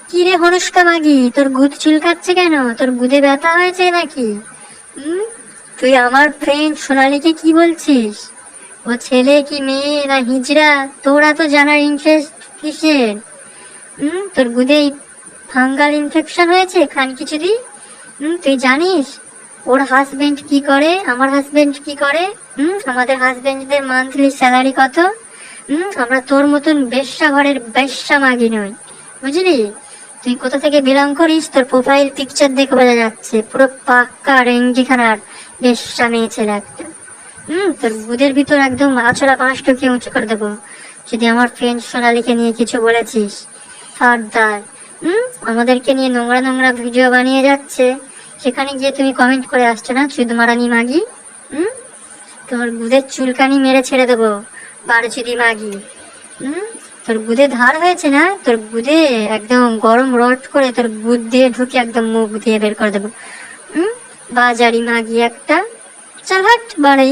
কি রে হনুষ্কা মাগি, তোর গুদ চুলকাচ্ছে কেন? তোর গুদে ব্যথা হয়েছে নাকি? হুম? তুই আমার ফ্রেন্ড সোনালীকে কি বলছিস? ও ছেলে কি মেয়ে না হিজড়া, তোরা তো জানার ইন্টারেস্ট কিসের? তোর গুদে ফাঙ্গাল ইনফেকশন হয়েছে খান খিচুড়ি। তুই জানিস ওর হাজবেন্ড কি করে, আমার হাজবেন্ড কি করে? আমাদের হাজবেন্ডদের মান্থলি স্যালারি কত? আমরা তোর মতন বেশ্যা ঘরের বেশ্যা মাগি নই, বুঝলি? তুই কোথা থেকে বিলং করিস তোর প্রোফাইল পিকচার দেখে বোঝা যাচ্ছে, পুরো পাক্কা রেঞ্জিখানার বেশ্যা মেয়ে ছেলে একটা। তোর গুদের ভিতর একদম আছড়া 5 টুকিয়ে উঁচু করে দেবো যদি আমার ফ্রেন্ড সোনালীকে নিয়ে কিছু বলেছিস। ফারদার আমাদেরকে নিয়ে নোংরা নোংরা ভিডিও বানিয়ে যাচ্ছে, সেখানে গিয়ে তুমি কমেন্ট করে আসছো না চুদমারানি মাগি। তোর গুদের চুলকানি মেরে ছেড়ে দেবো বারোচুদি মাগি। তোর গুদে ধার হয়েছে না, তোর গুদে একদম গরম রড করে তোর গুদ দিয়ে ঢুকে একদম মুখ দিয়ে বের করে দেবো। বাজারি মাগি একটা। চল হাট বাড়াই।